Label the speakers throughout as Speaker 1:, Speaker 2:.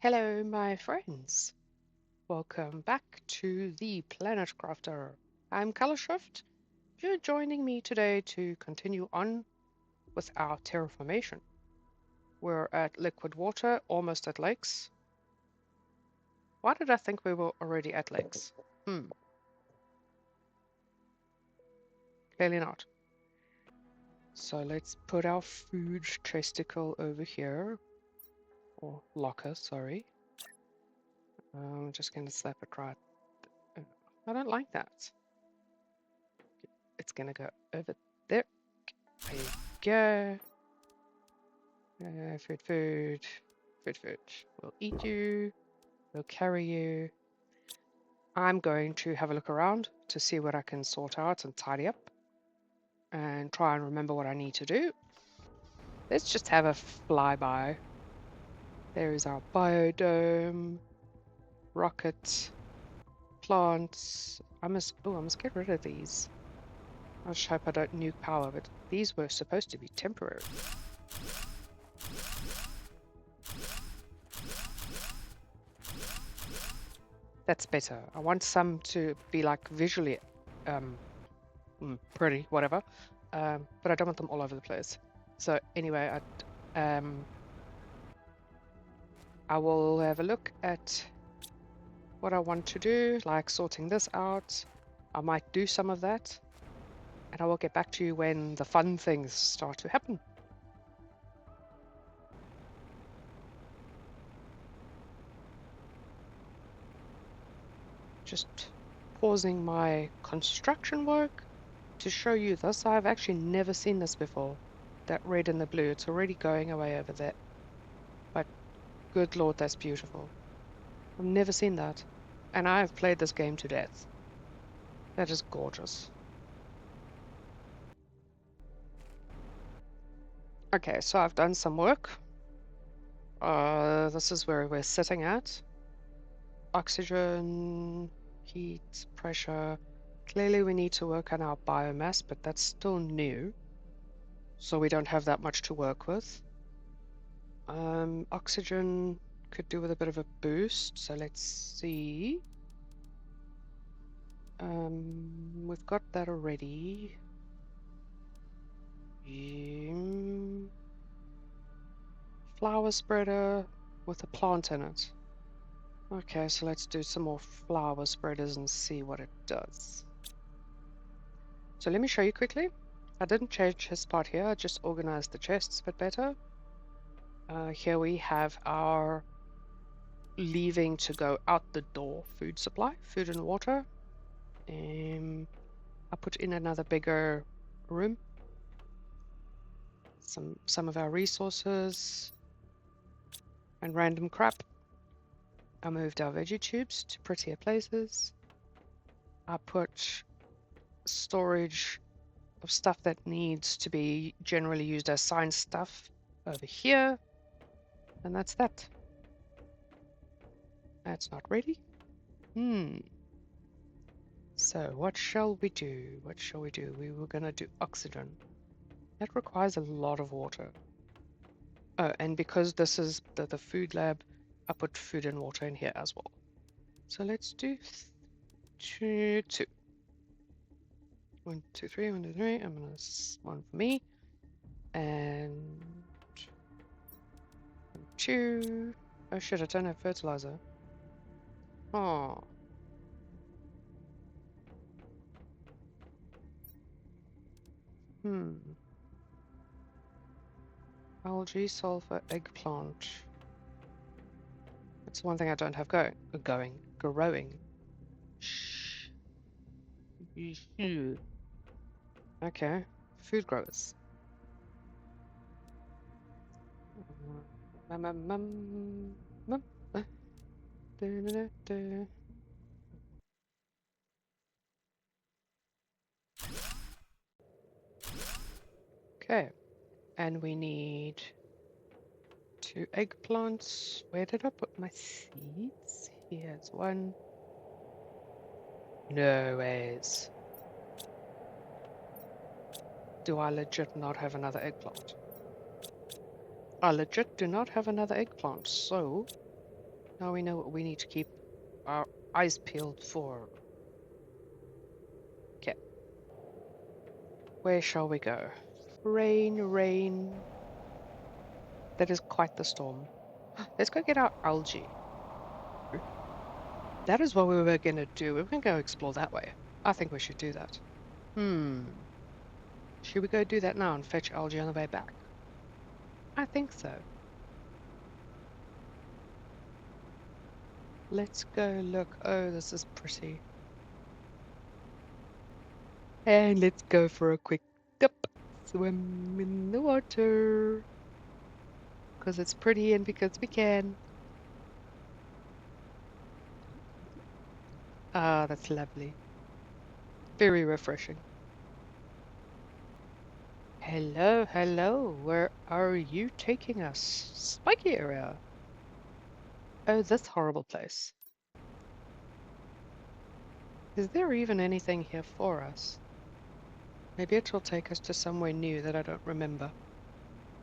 Speaker 1: Hello, my friends. Welcome back to the Planet Crafter. I'm Shift. You're joining me today to continue on with our terraformation. We're at liquid water, almost at lakes. Why did I think we were already at lakes? Clearly not. So let's put our food chesticle over here. Or locker, sorry. I'm just going to slap it right. I don't like that. It's going to go over there. There you go. Food. We'll eat you. We'll carry you. I'm going to have a look around to see what I can sort out and tidy up and try and remember what I need to do. Let's just have a flyby. There is our biodome, rocket, plants. I must get rid of these. I just hope I don't nuke power, but these were supposed to be temporary. That's better. I want some to be like visually pretty, whatever. But I don't want them all over the place. So anyway, I will have a look at what I want to do, like sorting this out. I might do some of that, and I will get back to you when the fun things start to happen. Just pausing my construction work to show you this. I've actually never seen this before. That red and the blue, it's already going away over there. But good lord, that's beautiful. I've never seen that. And I have played this game to death. That is gorgeous. Okay, so I've done some work. This is where we're sitting at. Oxygen, heat, pressure. Clearly we need to work on our biomass, but that's still new. So we don't have that much to work with. Oxygen could do with a bit of a boost, so let's see. We've got that already. Flower spreader with a plant in it. Okay, so let's do some more flower spreaders and see what it does. So let me show you quickly. I didn't change his spot here, I just organized the chests a bit better. Here we have our leaving to go out the door food supply, food and water. I put in another bigger room. Some of our resources and random crap. I moved our veggie tubes to prettier places. I put storage of stuff that needs to be generally used as science stuff over here. And that's that. That's not ready. So what shall we do? What shall we do? We were gonna do oxygen. That requires a lot of water. Oh, and because this is the food lab, I put food and water in here as well. So let's do two. 1, 2, 3, 1, 2, 3. I'm gonna one for me. And 2. Oh shit, I don't have fertilizer. Oh. Algae, sulfur, eggplant. That's one thing I don't have growing. Shh. Okay, food growers. Okay, and we need 2 eggplants. Where did I put my seeds? Here's one. No ways. Do I legit not have another eggplant? I legit do not have another eggplant, so Now we know what we need to keep our eyes peeled for. Okay, where shall we go? Rain, rain. That is quite the storm. Let's go get our algae. That is what we were going to do. We were going to go explore that way. I think we should do that. Should we go do that now and fetch algae on the way back? I think so. Let's go look. Oh, this is pretty. And let's go for a quick dip. Swim in the water. Because it's pretty and because we can. Ah, that's lovely. Very refreshing. Hello, hello. Where are you taking us? Spiky area. Oh, this horrible place. Is there even anything here for us? Maybe it will take us to somewhere new that I don't remember.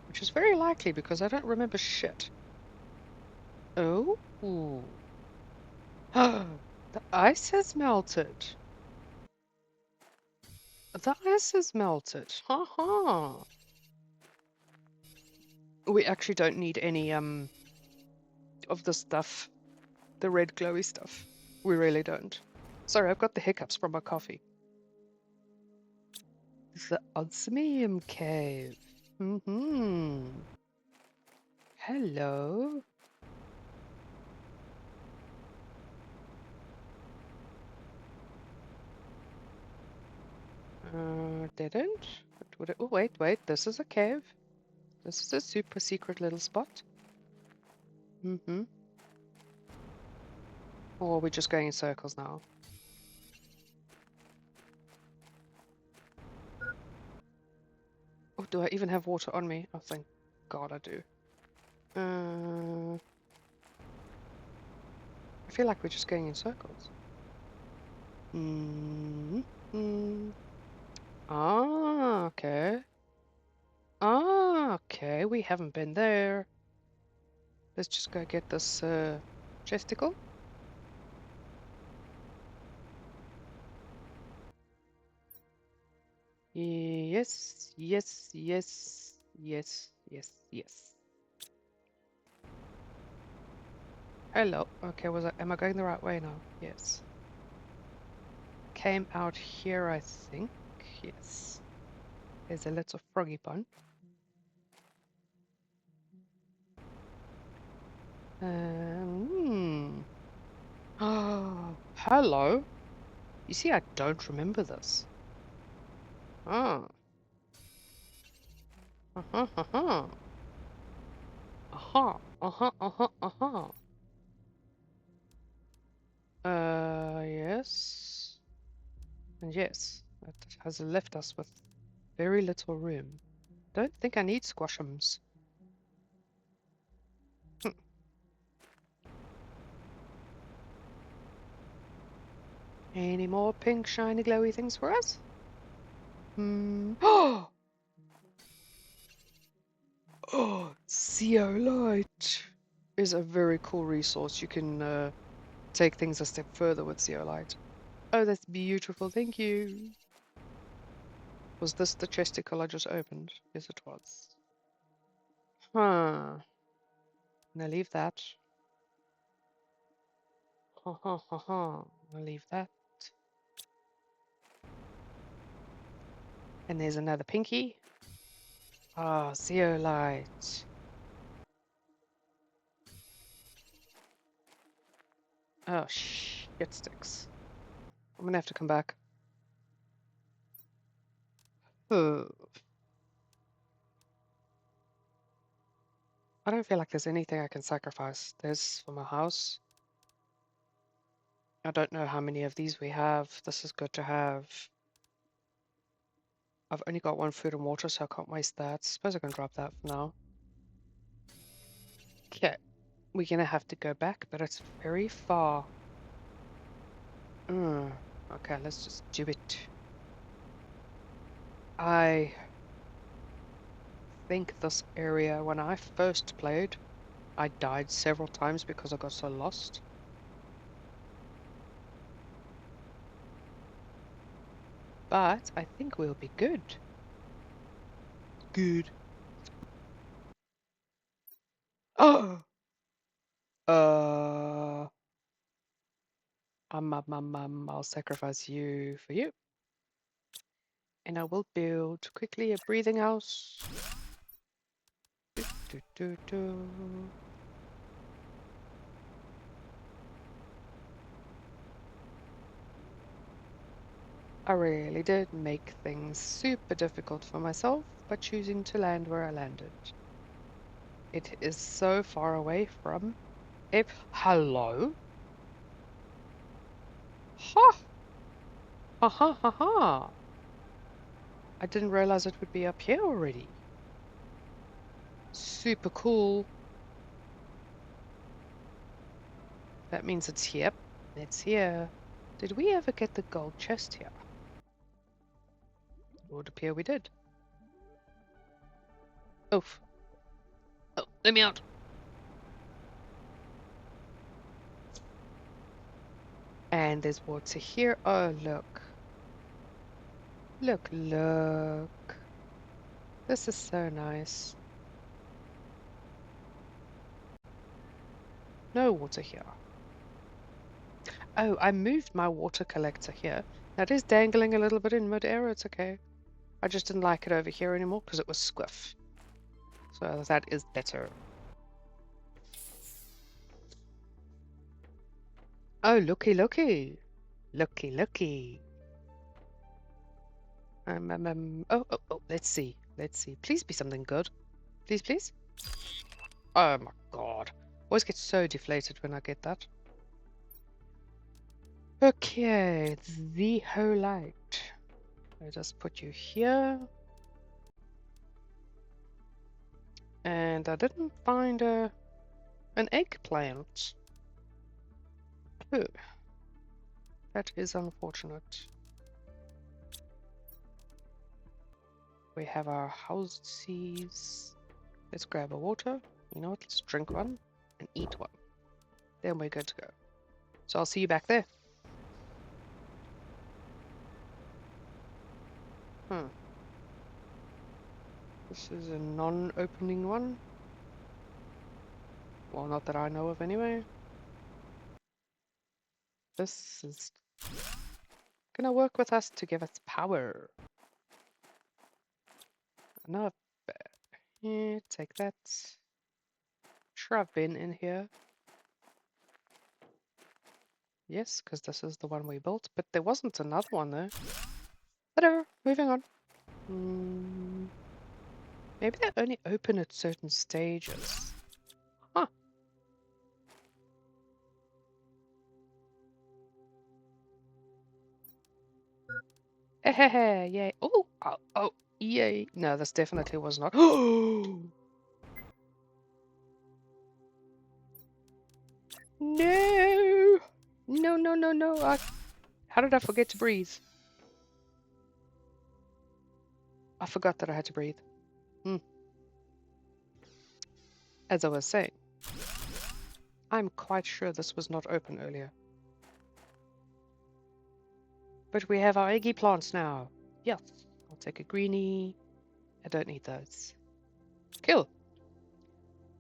Speaker 1: Which is very likely because I don't remember shit. Oh? Ooh. The ice has melted. The ice has melted. Ha ha. We actually don't need any of the stuff. The red glowy stuff. We really don't. Sorry, I've got the hiccups from my coffee. The Osmium Cave. Hello. Didn't? Oh, wait, wait. This is a cave. This is a super secret little spot. Or are we just going in circles now? Oh, do I even have water on me? Oh, thank God I do. I feel like we're just going in circles. Ah, okay. Ah, okay. We haven't been there. Let's just go get this chesticle. Yes, yes, yes, yes, yes, yes. Hello. Okay, am I going the right way now? Yes. Came out here, I think. Yes. There's a little froggy pond. Oh, hello. You see, I don't remember this. Ah. Uh-huh, uh-huh. Aha, uh-huh, uh-huh, uh-huh. Yes. And yes, that has left us with very little room. Don't think I need squashums. Any more pink, shiny, glowy things for us? Oh! Oh, zeolite is a very cool resource. You can take things a step further with zeolite. Oh, that's beautiful. Thank you. Was this the chesticle I just opened? Yes, it was. Huh. Now leave that. Ha ha ha ha. I'll leave that. And there's another pinky. Ah, zeolite. Oh, shit sticks. I'm gonna have to come back. Oh. I don't feel like there's anything I can sacrifice. There's for my house. I don't know how many of these we have. This is good to have. I've only got one food and water, so I can't waste that. Suppose I can drop that for now. Okay. We're gonna have to go back, but it's very far. Okay, let's just do it. I think this area, when I first played, I died several times because I got so lost. But I think we'll be good. Good. Oh! I'll sacrifice you for you. And I will build quickly a breathing house. Do. I really did make things super difficult for myself by choosing to land where I landed. It is so far away from if hello? Ha! Ha ha ha ha! I didn't realize it would be up here already. Super cool. That means it's here. It's here. Did we ever get the gold chest here? It would appear we did. Oof. Oh, let me out. And there's water here. Oh, look. Look, look. This is so nice. No water here. Oh, I moved my water collector here. That is dangling a little bit in mid-air. It's okay. I just didn't like it over here anymore because it was squiff. So that is better. Oh, looky, looky. Looky, looky. Oh, let's see. Let's see. Please be something good. Please, please. Oh my god. Always get so deflated when I get that. Okay, ZEOLITE. I'll just put you here. And I didn't find an eggplant. Oh, that is unfortunate. We have our houses. Let's grab a water. You know what? Let's drink one and eat one. Then we're good to go. So I'll see you back there. This is a non-opening one. Well, not that I know of anyway. This is gonna work with us to give us power. Another bed. Yeah, take that. Sure, I've been in here. Yes, because this is the one we built, but there wasn't another one there. Whatever, moving on. Maybe they only open at certain stages. Huh. Hehehe, yay. Oh, yay. No, this definitely was not. No! No, no, no, no. How did I forget to breathe? I forgot that I had to breathe. As I was saying, I'm quite sure this was not open earlier. But we have our eggy plants now. Yes. I'll take a greenie. I don't need those. Kill.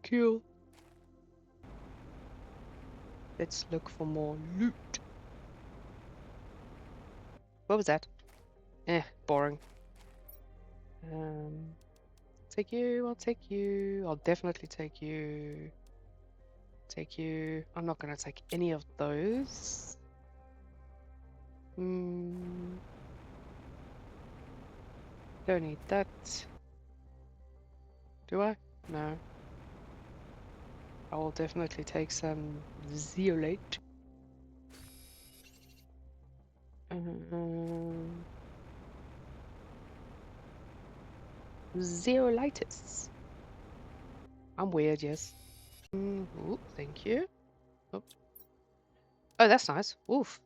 Speaker 1: Kill. Let's look for more loot. What was that? Boring. Take you, I'll take you. I'll definitely take you. Take you. I'm not gonna take any of those. Don't need that. Do I? No. I will definitely take some zeolite. Zeolitis. I'm weird, yes. Ooh, thank you. Oh. Oh, that's nice. Oof.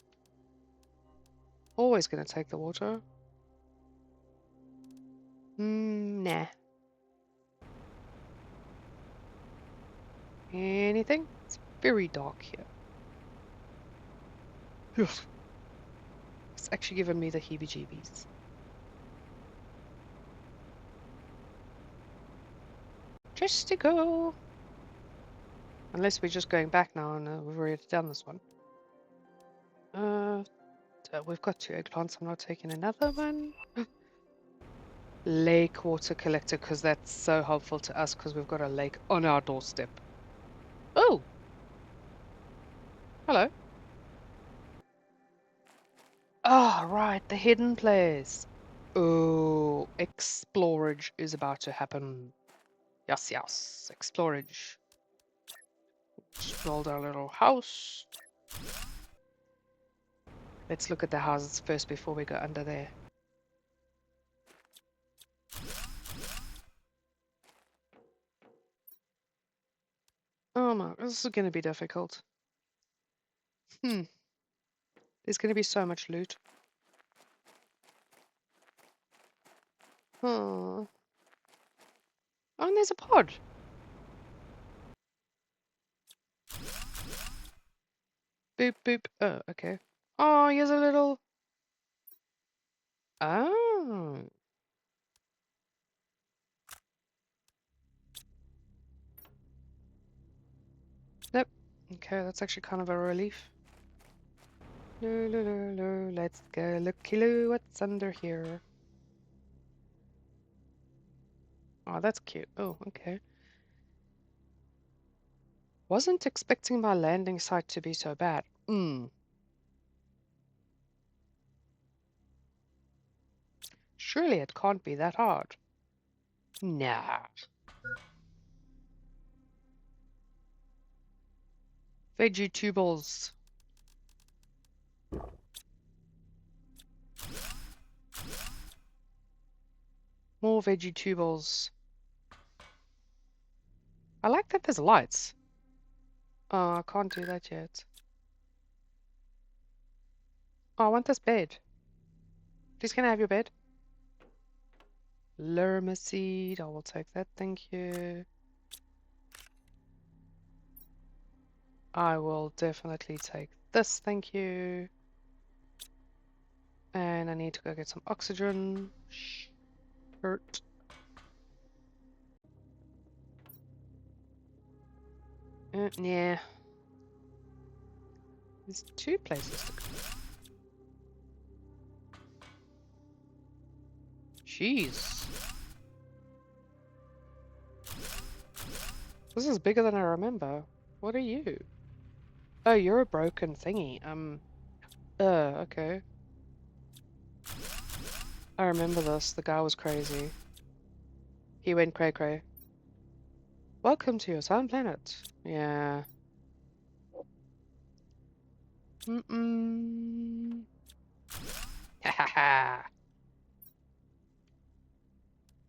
Speaker 1: Always gonna take the water. Nah. Anything? It's very dark here. Ugh. It's actually given me the heebie-jeebies. Just to go. Unless we're just going back now and we've already done this one. We've got 2 eggplants. I'm not taking another one. Lake water collector, because that's so helpful to us because we've got a lake on our doorstep. Oh! Hello. Ah, right, the hidden place. Oh, explorage is about to happen. Yes, yes, explorage. Let's build our little house. Let's look at the houses first before we go under there. Oh no, this is going to be difficult. There's going to be so much loot. Oh, and there's a pod. Boop, boop. Oh, okay. Oh, here's a little... Oh. Nope. Okay, that's actually kind of a relief. Let's go look what's under here. Oh, that's cute. Oh, okay. Wasn't expecting my landing site to be so bad. Surely it can't be that hard. Nah. Vegetables. More vegetables. I like that there's lights. Oh, I can't do that yet. Oh, I want this bed. Please, can I have your bed? Lerma seed. I will take that, thank you. I will definitely take this, thank you. And I need to go get some oxygen. Shirt. Yeah. There's 2 places to go. Jeez. This is bigger than I remember. What are you? Oh, you're a broken thingy. Okay. I remember this. The guy was crazy. He went cray-cray. Welcome to your sun planet. Yeah. Ha ha ha.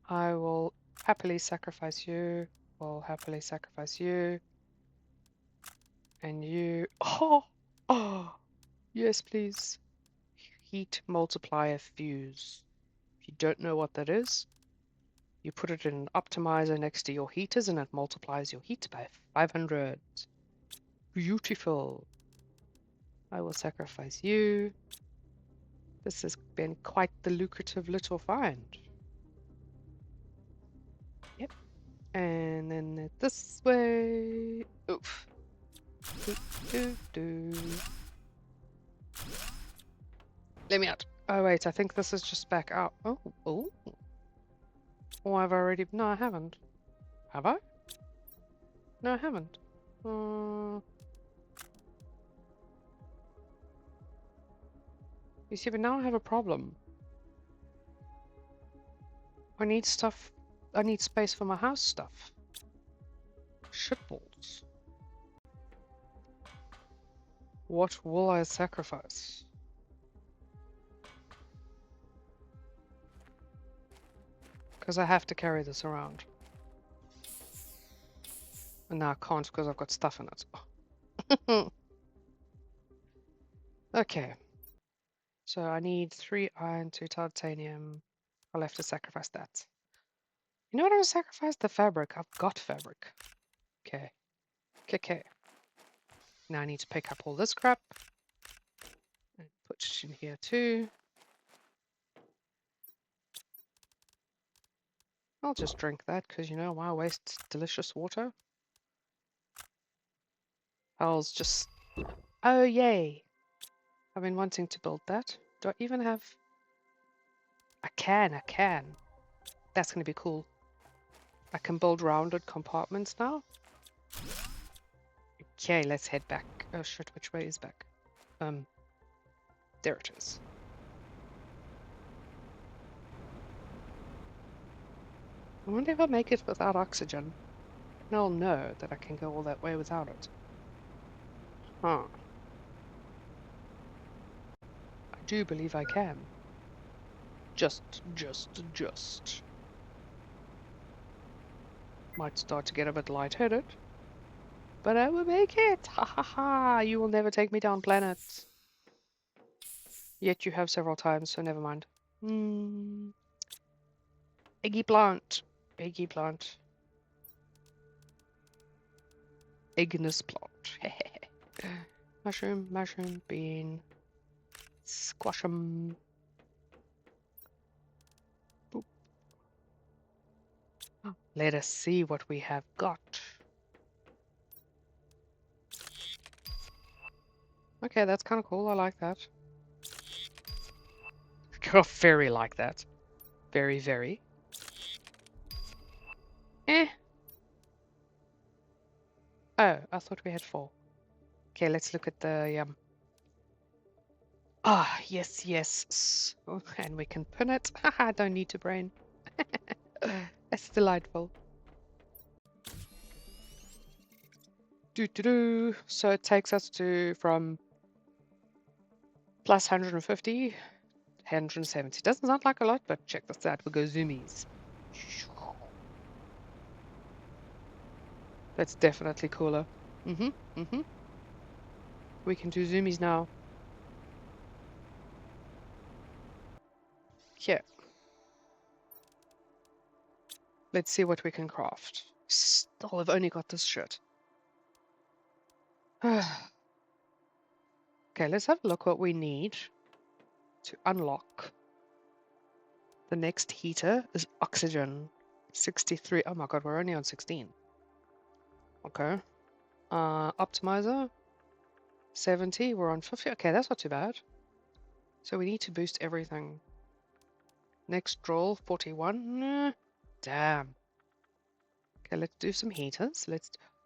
Speaker 1: I will happily sacrifice you. Will happily sacrifice you. And you. Oh, yes, please. Heat multiplier fuse. If you don't know what that is, you put it in an optimizer next to your heaters and it multiplies your heat by 500. Beautiful. I will sacrifice you. This has been quite the lucrative little find. Yep. And then this way. Oof. Let me out. Oh wait, I think this is just back out. Oh. Oh, I've already... No, I haven't. Have I? No, I haven't. You see, but now I have a problem. I need stuff. I need space for my house stuff. Shitballs. What will I sacrifice? Because I have to carry this around. And now I can't because I've got stuff in it. Okay. So I need 3 iron, 2 titanium. I'll have to sacrifice that. You know what I will sacrifice? The fabric. I've got fabric. Okay. Okay. Now I need to pick up all this crap and put it in here too. I'll just drink that because, you know, why waste delicious water? I'll just... Oh, yay! I've been wanting to build that. Do I even have... I can. That's going to be cool. I can build rounded compartments now. Okay, let's head back. Oh shit, which way is back? There it is. I wonder if I'll make it without oxygen. And I'll know that I can go all that way without it. Huh. I do believe I can. Just. Might start to get a bit lightheaded. But I will make it! Ha ha ha! You will never take me down, planet. Yet you have several times, so never mind. Eggplant. Ignis plant. Mushroom, bean. Squash 'em. Boop. Let us see what we have got. Okay, that's kind of cool. I like that. Very like that. Very. Eh. Oh, I thought we had 4. Okay, let's look at the Ah, yes. Oh, and we can pin it. Haha, don't need to brain. That's delightful. So it takes us to from plus 150, 170. Doesn't sound like a lot, but check this out. We'll go zoomies. That's definitely cooler. We can do zoomies now. Here. Let's see what we can craft. Still, I've only got this shit. Okay, let's have a look what we need to unlock. The next heater is oxygen. 63. Oh my god, we're only on 16. Okay. Optimizer. 70. We're on 50. Okay, that's not too bad. So we need to boost everything. Next draw, 41. Damn. Okay, let's do some heaters.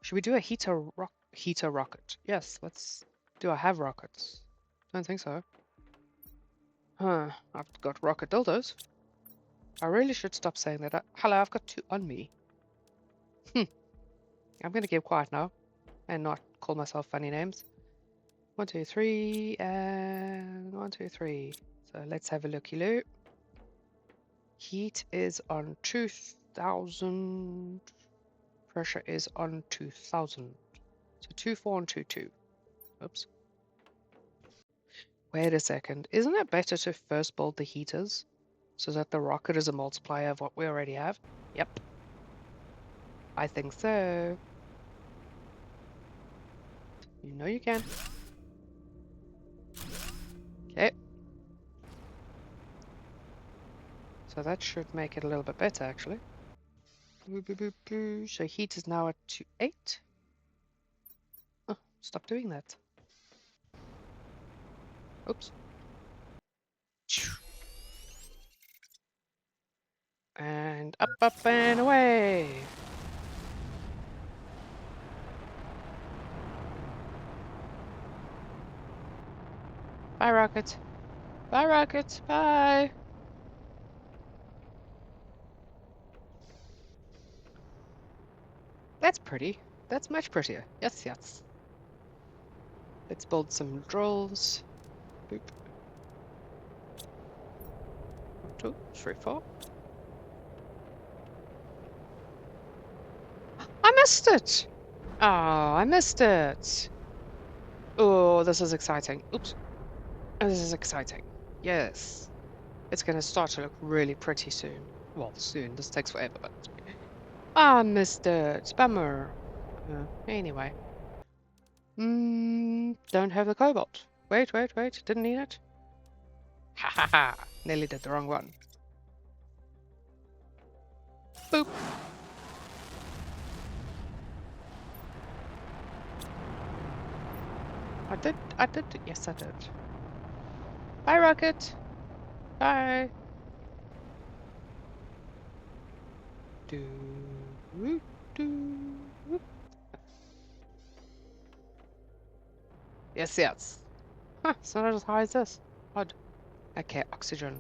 Speaker 1: Should we do a heater rocket? Yes, let's do. I have rockets. Don't think so. Huh. I've got rocket dildos. I really should stop saying that. Hello, I've got 2 on me. I'm gonna keep quiet now and not call myself funny names. 1, 2, 3, and 1, 2, 3. So let's have a looky-loo. Heat is on 2000. Pressure is on 2000. So 2, 4, and 2, 2. Oops. Wait a second. Isn't it better to first build the heaters so that the rocket is a multiplier of what we already have? Yep. I think so. You know you can. Okay. So that should make it a little bit better, actually. So heat is now at 2.8. Oh, stop doing that. Oops. And up and away. Bye, rocket. Bye, rocket. Bye. That's pretty. That's much prettier. Yes. Let's build some drills. Boop. 1, 2, 3, 4. I missed it! Oh, I missed it. Oh, this is exciting. Oops. This is exciting. Yes. It's gonna start to look really pretty soon. Well, soon. This takes forever, but... I missed it. Bummer. Anyway. Don't have the cobalt. Wait, didn't need it. Ha ha ha! Nearly did the wrong one. Boop! I did, yes I did. Bye, Rocket! Bye! Do, do. Yes, yes. Huh, it's not as high as this. Odd. Okay, oxygen.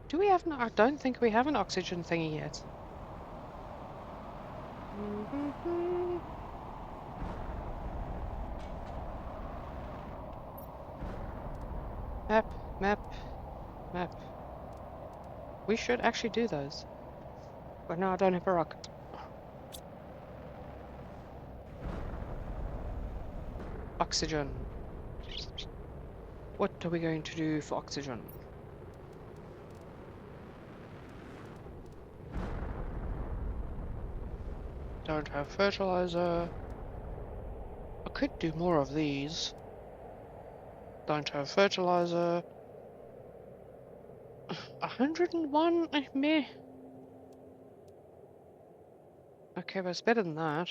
Speaker 1: Do we have I don't think we have an oxygen thingy yet. Map, map, map. We should actually do those. But no, I don't have a rocket. Oxygen. What are we going to do for oxygen? Don't have fertilizer. I could do more of these. Don't have fertilizer. 101? Meh. Okay, but it's better than that.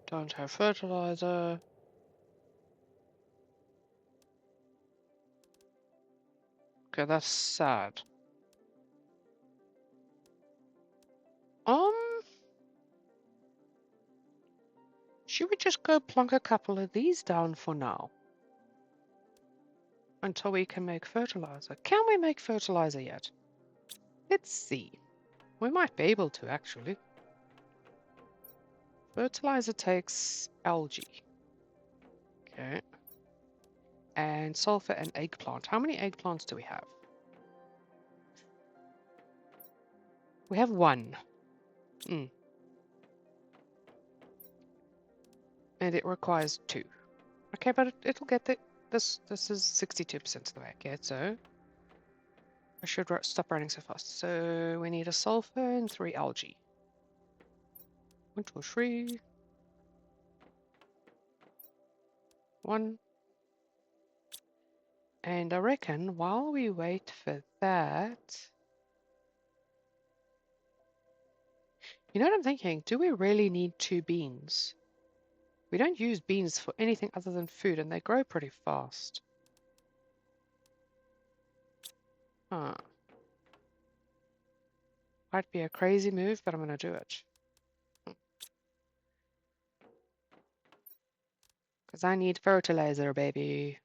Speaker 1: Don't have fertilizer. Okay, that's sad. Should we just go plonk a couple of these down for now? Until we can make fertilizer. Can we make fertilizer yet? Let's see. We might be able to, actually. Fertilizer takes algae. Okay. And sulfur and eggplant. How many eggplants do we have? We have one. And it requires 2. Okay, but it'll get this is 62% of the way. Okay, so I should stop running so fast. So we need a sulfur and 3 algae. 1, 2, 3. 1. And I reckon while we wait for that, you know what I'm thinking? Do we really need 2 beans? We don't use beans for anything other than food, and they grow pretty fast. Huh. Might be a crazy move, but I'm gonna do it. Because I need fertilizer, baby.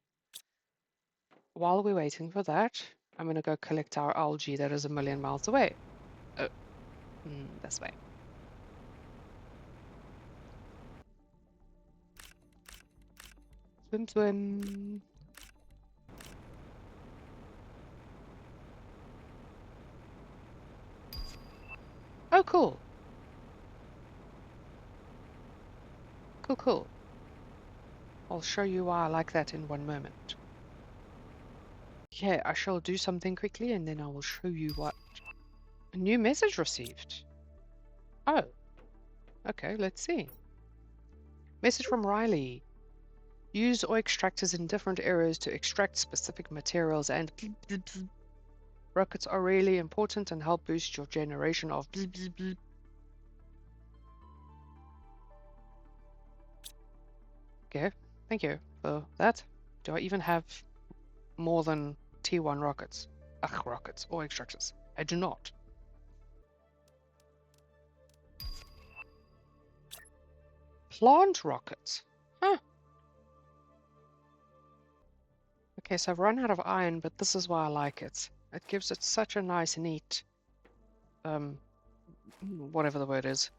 Speaker 1: While we're waiting for that, I'm gonna go collect our algae that is 1,000,000 miles away. Oh, this way. Swim, swim. Oh, cool. Cool, cool. I'll show you why I like that in one moment. Okay, I shall do something quickly and then I will show you what. A new message received. Oh, okay, let's see. Message from Riley. Use ore extractors in different areas to extract specific materials and rockets are really important and help boost your generation of Okay, thank you for that. Do I even have more than T1 rockets? Ugh, rockets or extractors. I do not. Plant rockets. Huh. Okay, so I've run out of iron, but this is why I like it. It gives it such a nice, neat, whatever the word is.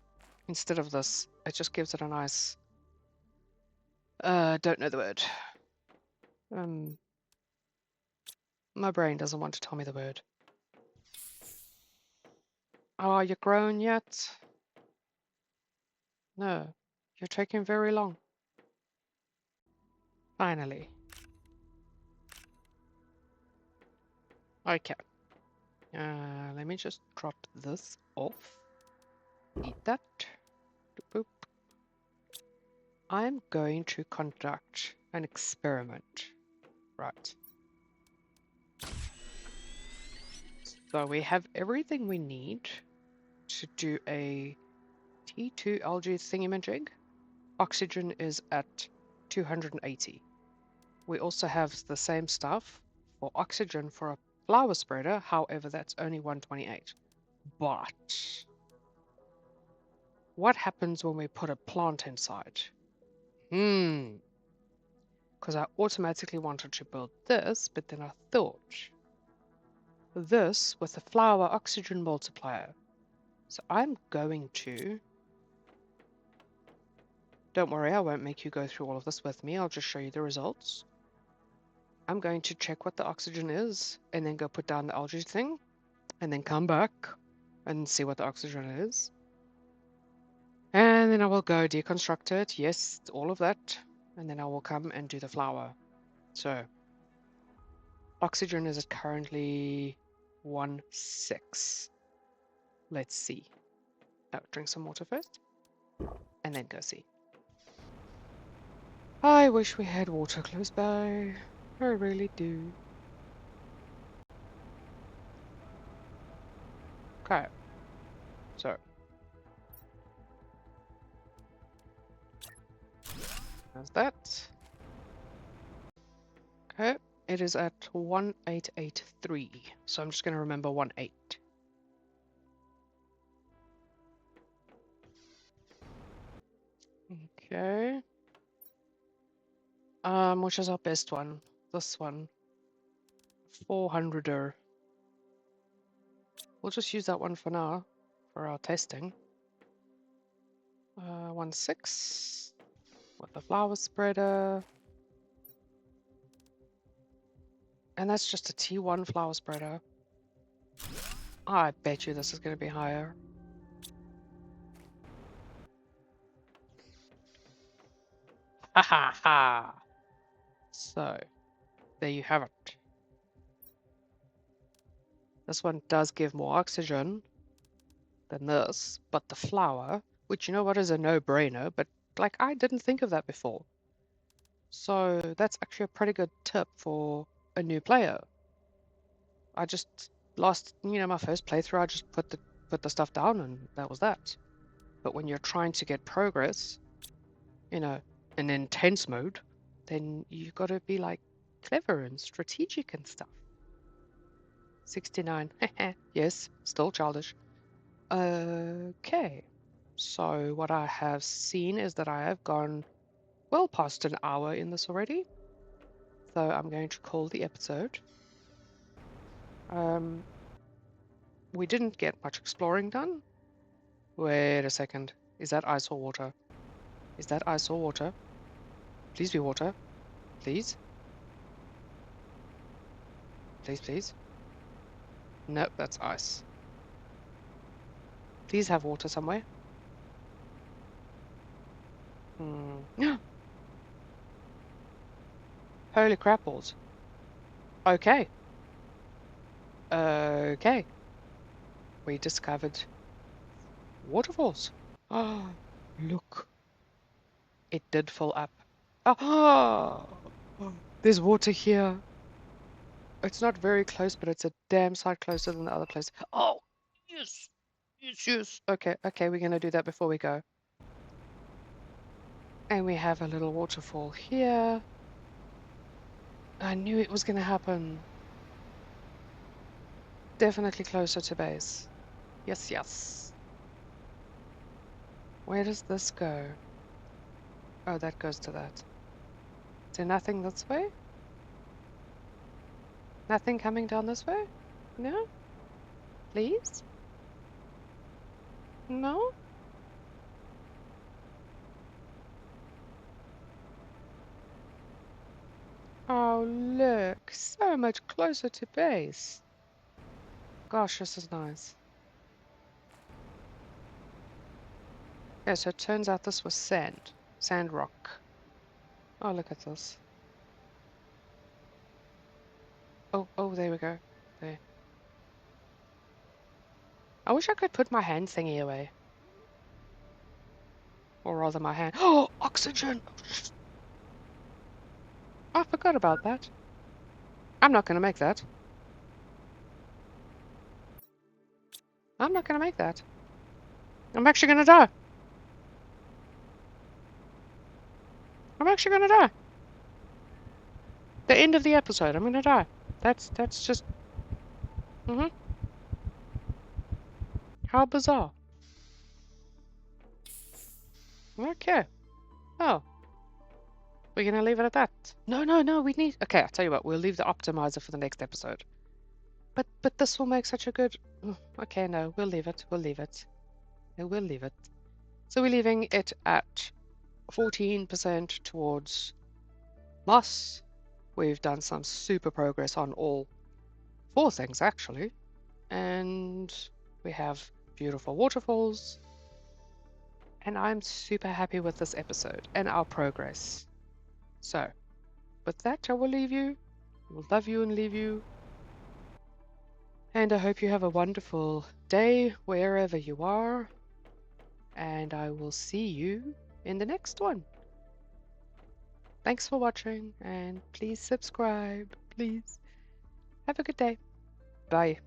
Speaker 1: Instead of this, it just gives it a nice, don't know the word. My brain doesn't want to tell me the word. Oh, are you grown yet? No, you're taking very long. Finally. Okay. Let me just drop this off. Eat that. Boop. I'm going to conduct an experiment. Right. So we have everything we need to do a T2 algae thingamajig. Oxygen is at 280. We also have the same stuff for oxygen for a flower spreader, however, that's only 128. But what happens when we put a plant inside? Because I automatically wanted to build this, but then I thought this with the flower oxygen multiplier. So I'm going to, don't worry, I won't make you go through all of this with me. I'll just show you the results. I'm going to check what the oxygen is and then go put down the algae thing and then come back and see what the oxygen is. And then I will go deconstruct it. Yes, all of that. And then I will come and do the flower. So oxygen is at currently 1.6. Let's see. Oh, drink some water first and then go see. I wish we had water close by. I really do. Okay. So. How's that? Okay. It is at 1883. So I'm just going to remember 18. Okay. Which is our best one? This one. 400er. We'll just use that one for now, for our testing. 1.6 with the flower spreader. And that's just a T1 flower spreader. I bet you this is going to be higher. Ha ha ha! So, there you have it. This one does give more oxygen than this, but the flower, which you know what is a no-brainer, but like I didn't think of that before. So that's actually a pretty good tip for a new player. I just my first playthrough, I just put the stuff down and that was that. But when you're trying to get progress, in intense mode, then you've got to be like clever and strategic and stuff. 69. Yes, still childish. Okay. So what I have seen is that I have gone well past an hour in this already. So I'm going to call the episode. We didn't get much exploring done. Wait a second. Is that ice or water? Is that ice or water? Please be water. Please. Please, please. Nope, that's ice. Please have water somewhere. Holy crap balls. Okay. Okay. We discovered waterfalls. Oh, look. It did fill up. Oh, there's water here. It's not very close, but it's a damn sight closer than the other place. Oh, yes. Yes, yes. Okay, we're going to do that before we go. And we have a little waterfall here. I knew it was going to happen. Definitely closer to base. Yes, yes. Where does this go? Oh, that goes to that. Is there nothing this way? Nothing coming down this way? No? Please? No? Oh, look. So much closer to base. Gosh, this is nice. Yeah, so it turns out this was sand. Sand rock. Oh, look at this. Oh, there we go. There. I wish I could put my hand thingy away. Or rather my hand. Oh, oxygen. I forgot about that. I'm not going to make that. I'm not going to make that. I'm actually going to die. I'm actually going to die. The end of the episode. I'm going to die. That's just... How bizarre. Okay. Oh. We're going to leave it at that. No, we need... Okay, I'll tell you what. We'll leave the optimizer for the next episode. But this will make such a good... Okay, no. We'll leave it. We'll leave it. No, we'll leave it. So we're leaving it at 14% towards moss. We've done some super progress on all 4 things, actually. And we have beautiful waterfalls. And I'm super happy with this episode and our progress. So, with that, I will leave you. I will love you and leave you. And I hope you have a wonderful day wherever you are. And I will see you in the next one. Thanks for watching and please subscribe. Please. Have a good day. Bye.